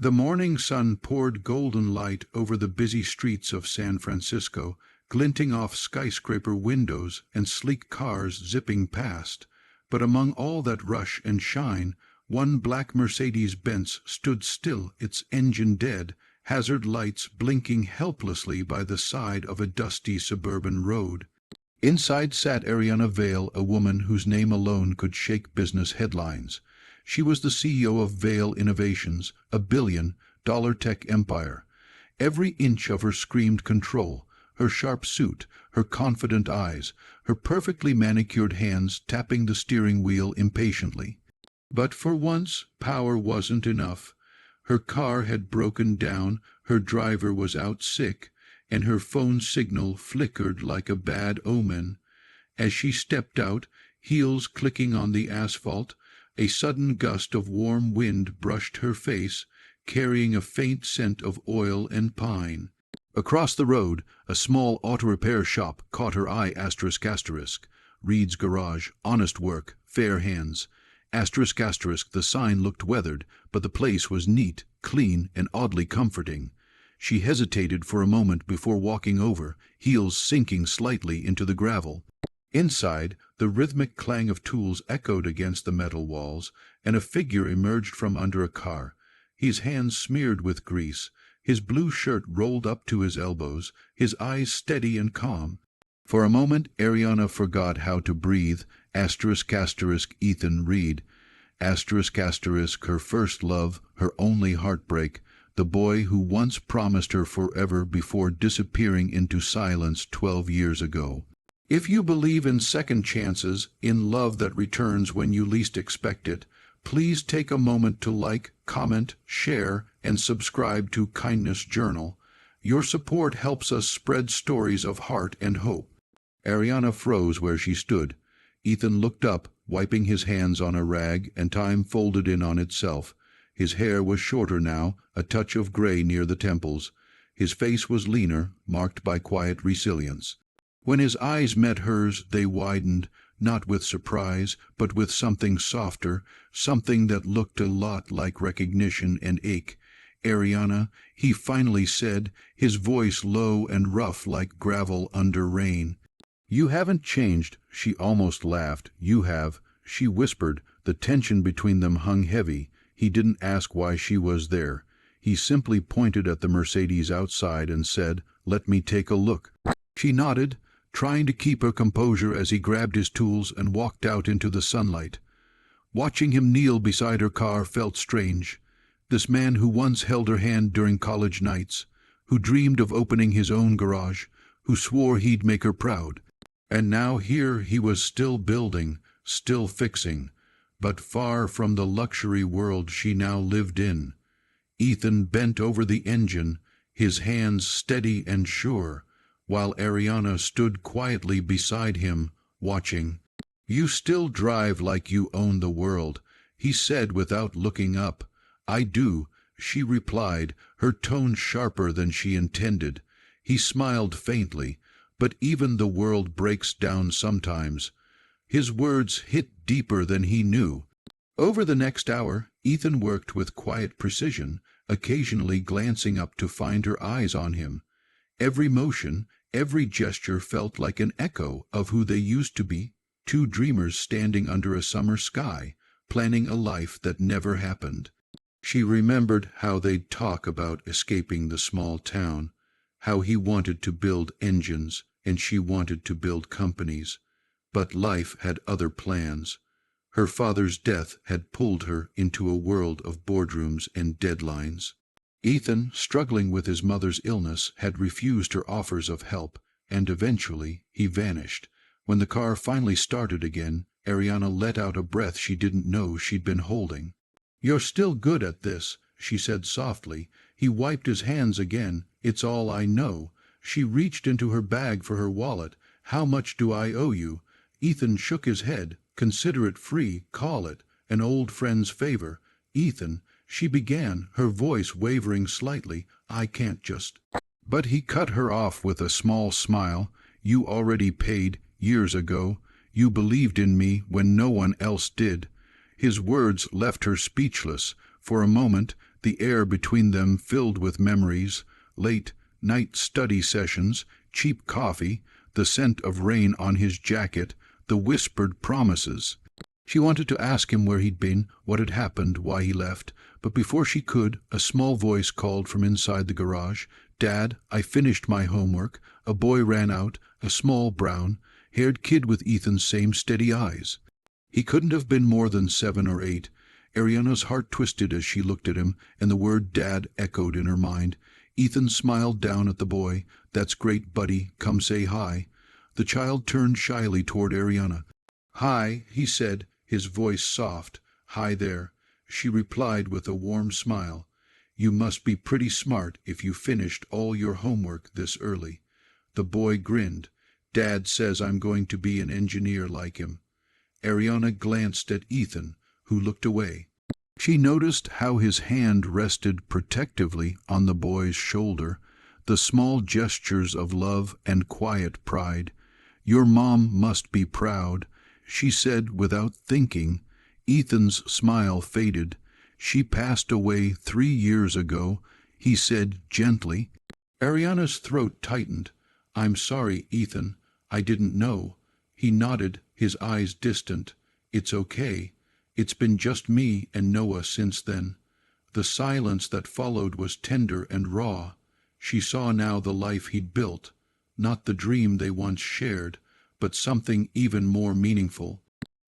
The morning sun poured golden light over the busy streets of San Francisco, glinting off skyscraper windows and sleek cars zipping past. But among all that rush and shine, one black Mercedes-Benz stood still, its engine dead, hazard lights blinking helplessly by the side of a dusty suburban road. Inside sat Ariana Vale, a woman whose name alone could shake business headlines. She was the CEO of Vale Innovations, a billion-dollar tech empire. Every inch of her screamed control, her sharp suit, her confident eyes, her perfectly manicured hands tapping the steering wheel impatiently. But for once, power wasn't enough. Her car had broken down, her driver was out sick, and her phone signal flickered like a bad omen. As she stepped out, heels clicking on the asphalt, a sudden gust of warm wind brushed her face, carrying a faint scent of oil and pine. Across the road, a small auto repair shop caught her eye. Reed's Garage, honest work, fair hands. The sign looked weathered, but the place was neat, clean, and oddly comforting. She hesitated for a moment before walking over, heels sinking slightly into the gravel. Inside, the rhythmic clang of tools echoed against the metal walls, and a figure emerged from under a car, his hands smeared with grease, his blue shirt rolled up to his elbows, his eyes steady and calm. For a moment Ariana forgot how to breathe. Ethan Reed. Her first love, her only heartbreak, the boy who once promised her forever before disappearing into silence 12 years ago. If you believe in second chances, in love that returns when you least expect it, please take a moment to like, comment, share, and subscribe to Kindness Journal. Your support helps us spread stories of heart and hope. Ariana froze where she stood. Ethan looked up, wiping his hands on a rag, and time folded in on itself. His hair was shorter now, a touch of gray near the temples. His face was leaner, marked by quiet resilience. When his eyes met hers, they widened, not with surprise, but with something softer, something that looked a lot like recognition and ache. "Ariana," he finally said, his voice low and rough like gravel under rain. "You haven't changed," she almost laughed. "You have," she whispered. The tension between them hung heavy. He didn't ask why she was there. He simply pointed at the Mercedes outside and said, "Let me take a look." She nodded, trying to keep her composure as he grabbed his tools and walked out into the sunlight. Watching him kneel beside her car felt strange. This man who once held her hand during college nights, who dreamed of opening his own garage, who swore he'd make her proud. And now here he was, still building, still fixing, but far from the luxury world she now lived in. Ethan bent over the engine, his hands steady and sure, while Ariana stood quietly beside him, watching. "You still drive like you own the world," he said without looking up. "I do," she replied, her tone sharper than she intended. He smiled faintly. "But even the world breaks down sometimes." His words hit deeper than he knew. Over the next hour, Ethan worked with quiet precision, occasionally glancing up to find her eyes on him. Every motion, every gesture felt like an echo of who they used to be, two dreamers standing under a summer sky, planning a life that never happened. She remembered how they'd talk about escaping the small town, how he wanted to build engines and she wanted to build companies. But life had other plans. Her father's death had pulled her into a world of boardrooms and deadlines. Ethan, struggling with his mother's illness, had refused her offers of help, and eventually he vanished. When the car finally started again, Ariana let out a breath she didn't know she'd been holding. "You're still good at this," she said softly. He wiped his hands again. "It's all I know." She reached into her bag for her wallet. "How much do I owe you?" Ethan shook his head. "Consider it free, call it an old friend's favor." "Ethan," she began, her voice wavering slightly, "I can't just—" But he cut her off with a small smile. "You already paid, years ago. You believed in me when no one else did." His words left her speechless. For a moment, the air between them filled with memories, late night study sessions, cheap coffee, the scent of rain on his jacket, the whispered promises. She wanted to ask him where he'd been, what had happened, why he left, but before she could, a small voice called from inside the garage, "Dad, I finished my homework." A boy ran out, a small brown-haired kid with Ethan's same steady eyes. He couldn't have been more than 7 or 8. Ariana's heart twisted as she looked at him, and the word Dad echoed in her mind. Ethan smiled down at the boy. "That's great, buddy. Come say hi." The child turned shyly toward Ariana. "Hi," he said, his voice soft. "Hi there." She replied with a warm smile. "You must be pretty smart if you finished all your homework this early." The boy grinned. "Dad says I'm going to be an engineer like him." Ariana glanced at Ethan, who looked away. She noticed how his hand rested protectively on the boy's shoulder, the small gestures of love and quiet pride. "Your mom must be proud," she said without thinking. Ethan's smile faded. "She passed away 3 years ago," he said gently. Ariana's throat tightened. "I'm sorry, Ethan. I didn't know." He nodded, his eyes distant. "It's okay. It's been just me and Noah since then." The silence that followed was tender and raw. She saw now the life he'd built, not the dream they once shared, but something even more meaningful.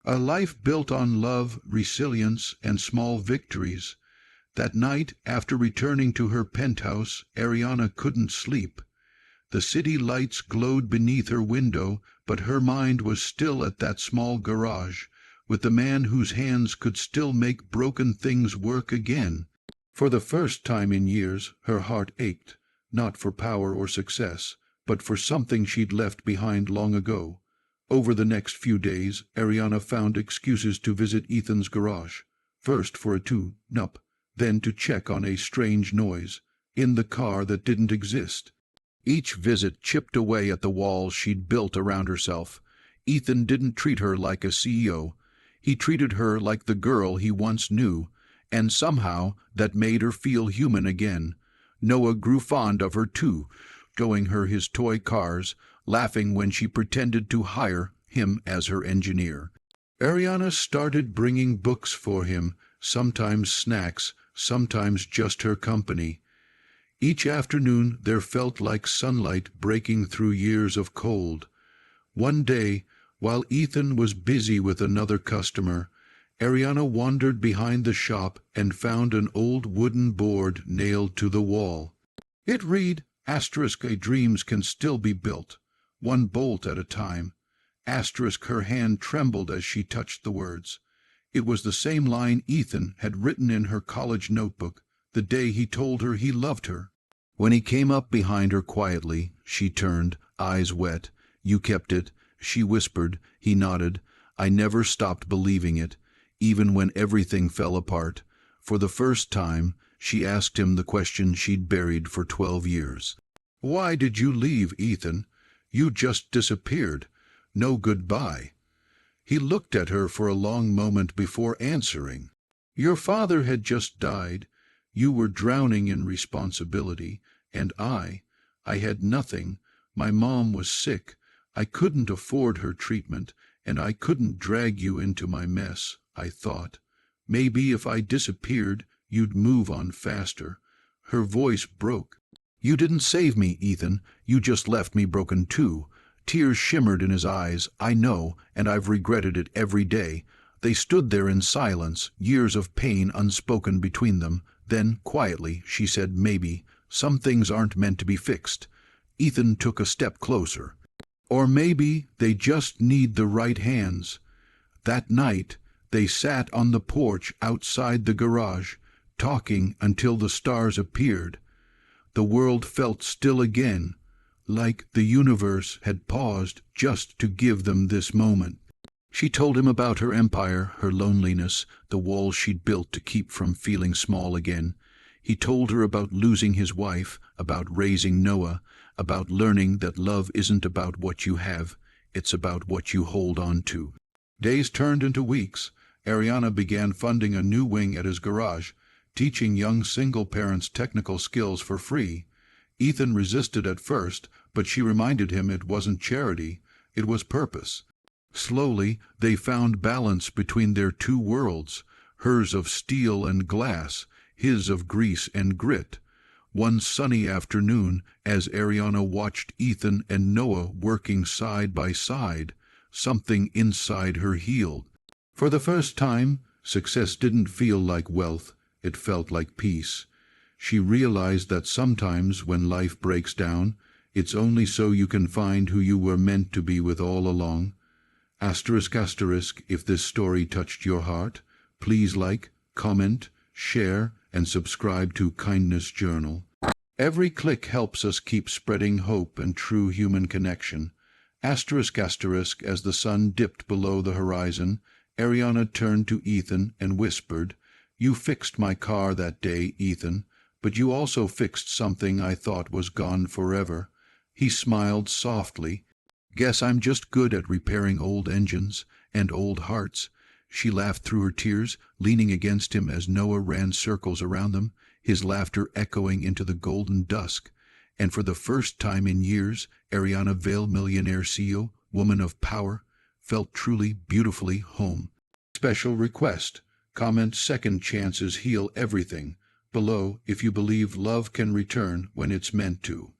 A life built on love, resilience, and small victories. That night, after returning to her penthouse, Ariana couldn't sleep. The city lights glowed beneath her window, but her mind was still at that small garage, with the man whose hands could still make broken things work again. For the first time in years, her heart ached, not for power or success, but for something she'd left behind long ago. Over the next few days, Ariana found excuses to visit Ethan's garage, first for a tune-up, then to check on a strange noise, in the car that didn't exist. Each visit chipped away at the walls she'd built around herself. Ethan didn't treat her like a CEO. He treated her like the girl he once knew, and somehow that made her feel human again. Noah grew fond of her too, showing her his toy cars, laughing when she pretended to hire him as her engineer. Ariana started bringing books for him, sometimes snacks, sometimes just her company. Each afternoon there felt like sunlight breaking through years of cold. One day, while Ethan was busy with another customer, Ariana wandered behind the shop and found an old wooden board nailed to the wall. It read, "A dreams can still be built, one bolt at a time." Her hand trembled as she touched the words. It was the same line Ethan had written in her college notebook the day he told her he loved her. When he came up behind her quietly, she turned, eyes wet. "You kept it," she whispered. He nodded. "I never stopped believing it, even when everything fell apart." For the first time, she asked him the question she'd buried for 12 years. "Why did you leave, Ethan? You just disappeared. No goodbye." He looked at her for a long moment before answering. "Your father had just died. You were drowning in responsibility, and I had nothing. My mom was sick. I couldn't afford her treatment, and I couldn't drag you into my mess. I thought, maybe if I disappeared, you'd move on faster." Her voice broke. "You didn't save me, Ethan. You just left me broken too." Tears shimmered in his eyes. "I know, and I've regretted it every day." They stood there in silence, years of pain unspoken between them. Then, quietly, she said, "Maybe some things aren't meant to be fixed." Ethan took a step closer. "Or maybe they just need the right hands." That night, they sat on the porch outside the garage, talking until the stars appeared. The world felt still again, like the universe had paused just to give them this moment. She told him about her empire, her loneliness, the walls she'd built to keep from feeling small again. He told her about losing his wife, about raising Noah, about learning that love isn't about what you have, it's about what you hold on to. Days turned into weeks. Ariana began funding a new wing at his garage, teaching young single parents technical skills for free. Ethan resisted at first, but she reminded him it wasn't charity, it was purpose. Slowly they found balance between their two worlds, hers of steel and glass, his of grease and grit. One sunny afternoon, as Ariana watched Ethan and Noah working side by side, something inside her healed. For the first time, success didn't feel like wealth, it felt like peace. She realized that sometimes when life breaks down, it's only so you can find who you were meant to be with all along. Asterisk, if this story touched your heart, please like, comment, share, and subscribe to Kindness Journal. Every click helps us keep spreading hope and true human connection. Asterisk, as the sun dipped below the horizon, Ariana turned to Ethan and whispered, "You fixed my car that day, Ethan, but you also fixed something I thought was gone forever." He smiled softly. "Guess I'm just good at repairing old engines and old hearts." She laughed through her tears, leaning against him as Noah ran circles around them, his laughter echoing into the golden dusk. And for the first time in years, Ariana Vale, Millionaire CEO, woman of power, felt truly, beautifully home. Special request. Comment "Second chances heal everything" below if you believe love can return when it's meant to.